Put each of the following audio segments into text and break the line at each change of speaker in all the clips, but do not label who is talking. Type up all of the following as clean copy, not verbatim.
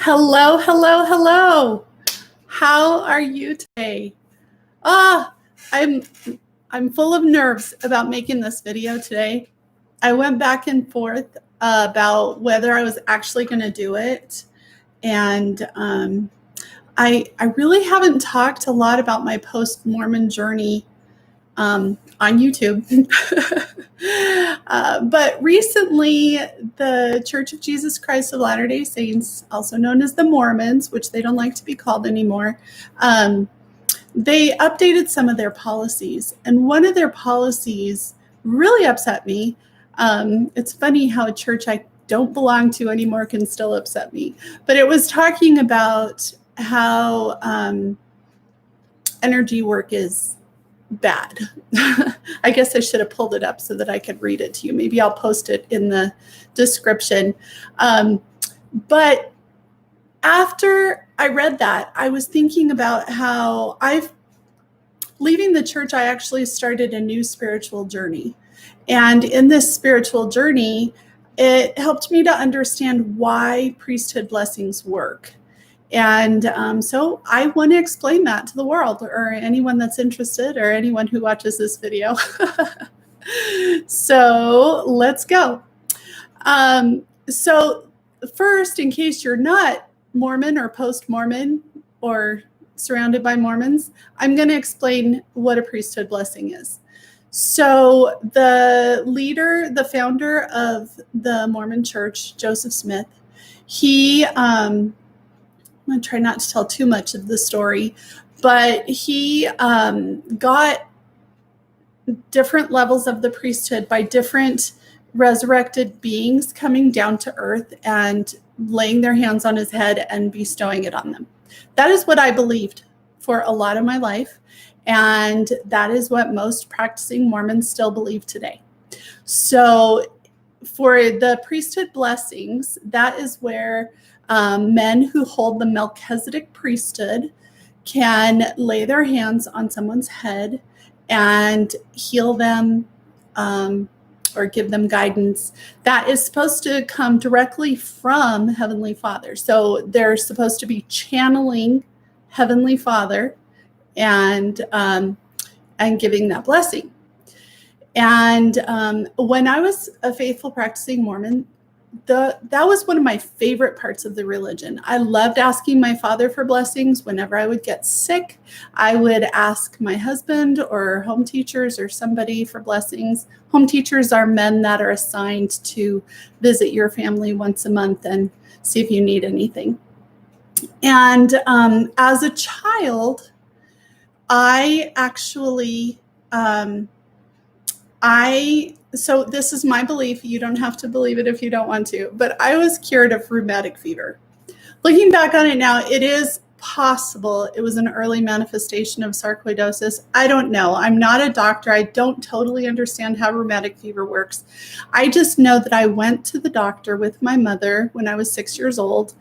Hello, hello, hello. How are you today? Ah, I'm full of nerves about making this video today. I went back and forth about whether I was actually going to do it, and I really haven't talked a lot about my post-Mormon journey on YouTube. But recently, the Church of Jesus Christ of Latter-day Saints, also known as the Mormons, which they don't like to be called anymore, they updated some of their policies. And one of their policies really upset me. It's funny how a church I don't belong to anymore can still upset me. But it was talking about how energy work is bad. I guess I should have pulled it up so that I could read it to you. Maybe I'll post it in the description. But after I read that, I was thinking about how leaving the church, I actually started a new spiritual journey. And in this spiritual journey, it helped me to understand why priesthood blessings work. And so I want to explain that to the world, or anyone that's interested, or anyone who watches this video. So let's go. So first, in case you're not Mormon or post-Mormon or surrounded by Mormons, I'm going to explain what a priesthood blessing is. So the leader, the founder of the Mormon Church, Joseph Smith, he I'm going to try not to tell too much of the story, but he got different levels of the priesthood by different resurrected beings coming down to earth and laying their hands on his head and bestowing it on them. That is what I believed for a lot of my life, and that is what most practicing Mormons still believe today. So for the priesthood blessings, that is where men who hold the Melchizedek priesthood can lay their hands on someone's head and heal them or give them guidance that is supposed to come directly from Heavenly Father. So they're supposed to be channeling Heavenly Father and giving that blessing. And when I was a faithful practicing Mormon, that was one of my favorite parts of the religion. I loved asking my father for blessings. Whenever I would get sick, I would ask my husband or home teachers or somebody for blessings. Home teachers are men that are assigned to visit your family once a month and see if you need anything. And as a child, I actually, so this is my belief. You don't have to believe it if you don't want to, but I was cured of rheumatic fever. Looking back on it now, it is possible it was an early manifestation of sarcoidosis. I don't know. I'm not a doctor. I don't totally understand how rheumatic fever works. I just know that I went to the doctor with my mother when I was 6 years old,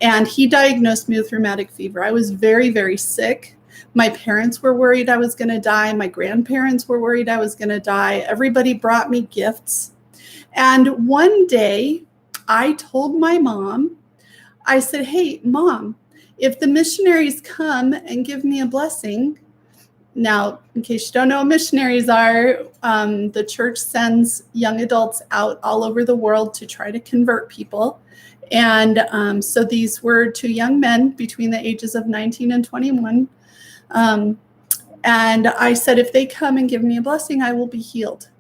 and he diagnosed me with rheumatic fever. I was very, very sick. My parents were worried I was going to die. My grandparents were worried I was going to die. Everybody brought me gifts. And one day I told my mom, I said, "Hey, Mom, if the missionaries come and give me a blessing." Now, in case you don't know what missionaries are, the church sends young adults out all over the world to try to convert people. And so these were two young men between the ages of 19 and 21. And I said, if they come and give me a blessing, I will be healed.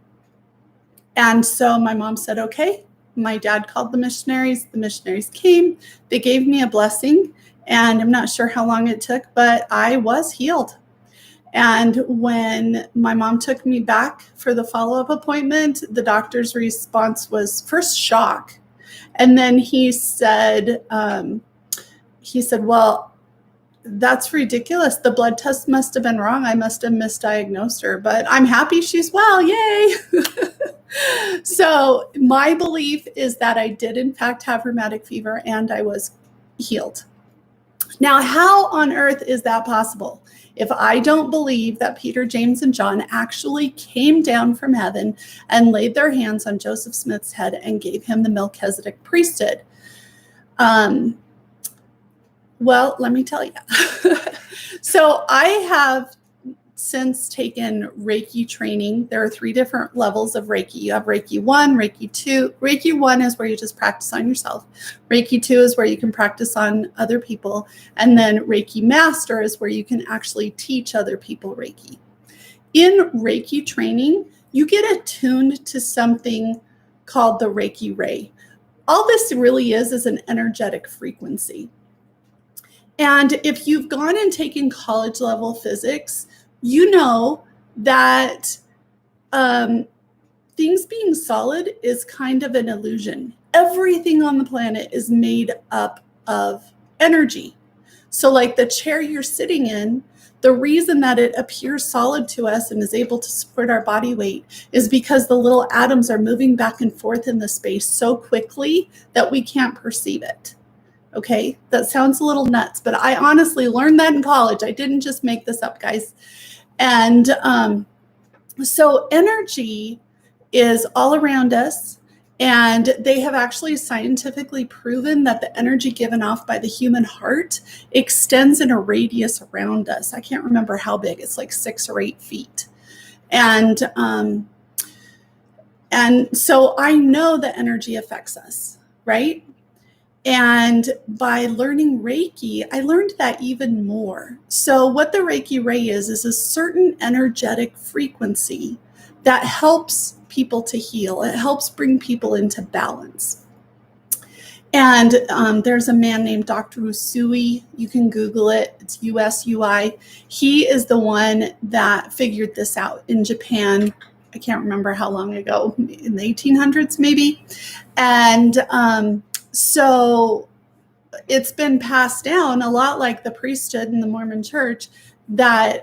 And so my mom said, okay. My dad called the missionaries. The missionaries came. They gave me a blessing. And I'm not sure how long it took, but I was healed. And when my mom took me back for the follow-up appointment, the doctor's response was first shock. And then he said, well, that's ridiculous. The blood test must have been wrong. I must have misdiagnosed her, but I'm happy she's well. Yay. So my belief is that I did in fact have rheumatic fever and I was healed. Now, how on earth is that possible? If I don't believe that Peter, James, and John actually came down from heaven and laid their hands on Joseph Smith's head and gave him the Melchizedek priesthood. Well, let me tell you. So I have since taken Reiki training. There are 3 different levels of Reiki. You have Reiki 1, Reiki 2. Reiki 1 is where you just practice on yourself. Reiki 2 is where you can practice on other people. And then Reiki Master is where you can actually teach other people Reiki. In Reiki training, you get attuned to something called the Reiki ray. All this really is an energetic frequency. And if you've gone and taken college level physics, you know that things being solid is kind of an illusion. Everything on the planet is made up of energy. So like the chair you're sitting in, the reason that it appears solid to us and is able to support our body weight is because the little atoms are moving back and forth in the space so quickly that we can't perceive it. Okay, that sounds a little nuts, but I honestly learned that in college. I didn't just make this up, guys. And so energy is all around us, and they have actually scientifically proven that the energy given off by the human heart extends in a radius around us. I can't remember how big. It's like 6 or 8 feet. And so I know that energy affects us, right? And by learning Reiki, I learned that even more. So what the Reiki ray is a certain energetic frequency that helps people to heal. It helps bring people into balance. And there's a man named Dr. Usui. You can Google it. It's Usui. He is the one that figured this out in Japan. I can't remember how long ago, in the 1800s maybe. And so it's been passed down a lot like the priesthood in the Mormon church, that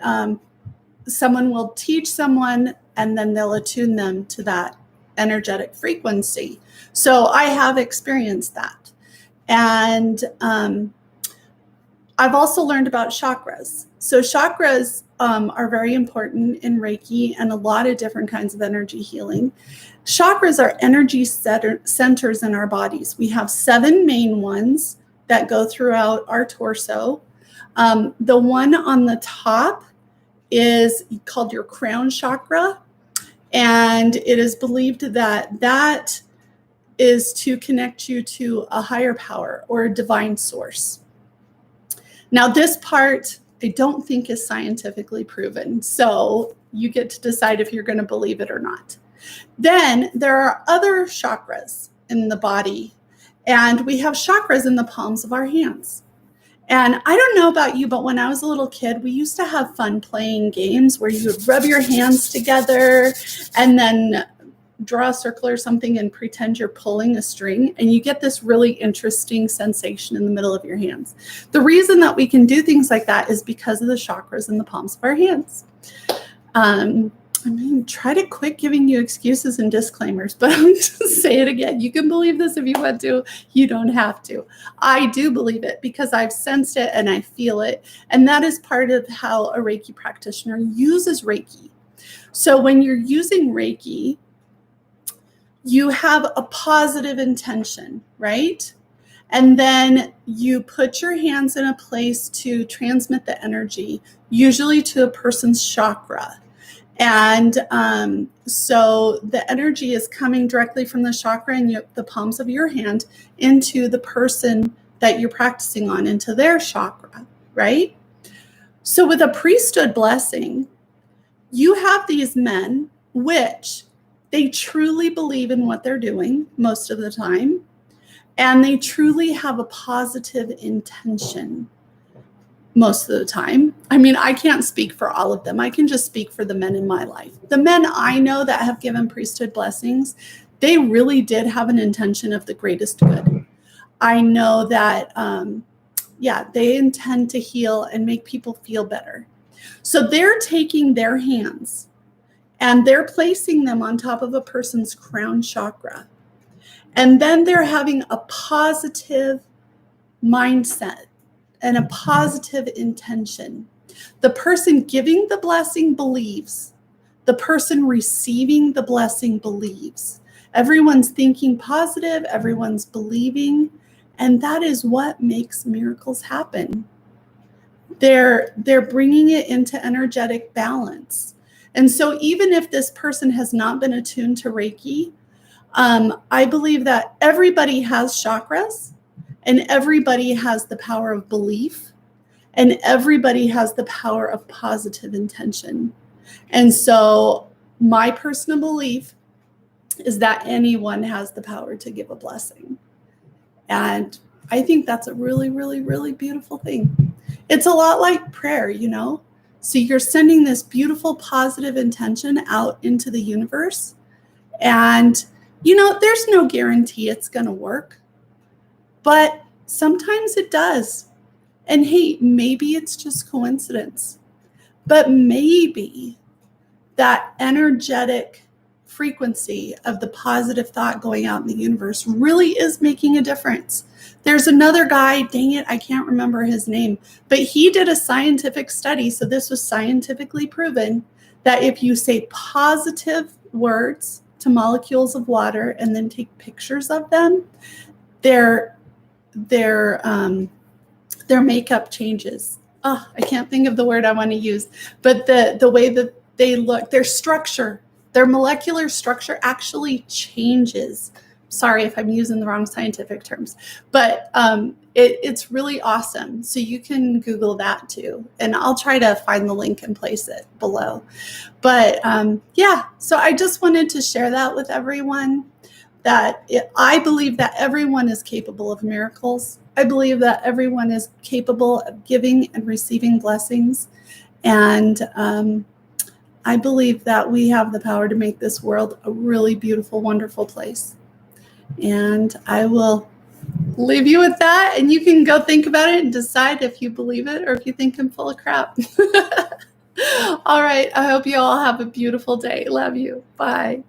someone will teach someone and then they'll attune them to that energetic frequency. So I have experienced that. And I've also learned about chakras. So chakras are very important in Reiki and a lot of different kinds of energy healing. Chakras are energy centers in our bodies. We have 7 main ones that go throughout our torso. The one on the top is called your crown chakra, and it is believed that that is to connect you to a higher power or a divine source. Now, this part I don't think is scientifically proven, so you get to decide if you're going to believe it or not. Then there are other chakras in the body, and we have chakras in the palms of our hands. And I don't know about you, but when I was a little kid, we used to have fun playing games where you would rub your hands together and then draw a circle or something and pretend you're pulling a string, and you get this really interesting sensation in the middle of your hands. The reason that we can do things like that is because of the chakras in the palms of our hands. I mean, try to quit giving you excuses and disclaimers, but I'm just say it again. You can believe this if you want to. You don't have to. I do believe it because I've sensed it and I feel it. And that is part of how a Reiki practitioner uses Reiki. So when you're using Reiki, you have a positive intention, right? And then you put your hands in a place to transmit the energy, usually to a person's chakra. And so the energy is coming directly from the chakra in the palms of your hand into the person that you're practicing on, into their chakra, right? So with a priesthood blessing, you have these men, which they truly believe in what they're doing most of the time, and they truly have a positive intention most of the time. I mean, I can't speak for all of them. I can just speak for the men in my life. The men I know that have given priesthood blessings, they really did have an intention of the greatest good. I know that, they intend to heal and make people feel better. So they're taking their hands and they're placing them on top of a person's crown chakra. And then they're having a positive mindset and a positive intention. The person giving the blessing believes. The person receiving the blessing believes. Everyone's thinking positive, everyone's believing, And that is what makes miracles happen. They're bringing it into energetic balance. And so even if this person has not been attuned to Reiki, I believe that everybody has chakras, and everybody has the power of belief, and everybody has the power of positive intention. And so my personal belief is that anyone has the power to give a blessing. And I think that's a really, really, really beautiful thing. It's a lot like prayer, you know? So you're sending this beautiful positive intention out into the universe. And, you know, there's no guarantee it's going to work. But sometimes it does. And hey, maybe it's just coincidence. But maybe that energetic frequency of the positive thought going out in the universe really is making a difference. There's another guy, dang it, I can't remember his name, but he did a scientific study. So this was scientifically proven that if you say positive words to molecules of water and then take pictures of them, their makeup changes. Oh, I can't think of the word I want to use, but the way that they look, their structure, their molecular structure actually changes. Sorry if I'm using the wrong scientific terms, but it's really awesome. So you can Google that too. And I'll try to find the link and place it below. But yeah, so I just wanted to share that with everyone, that I believe that everyone is capable of miracles. I believe that everyone is capable of giving and receiving blessings. And I believe that we have the power to make this world a really beautiful, wonderful place. And I will leave you with that, and you can go think about it and decide if you believe it or if you think I'm full of crap. All right. I hope you all have a beautiful day. Love you. Bye.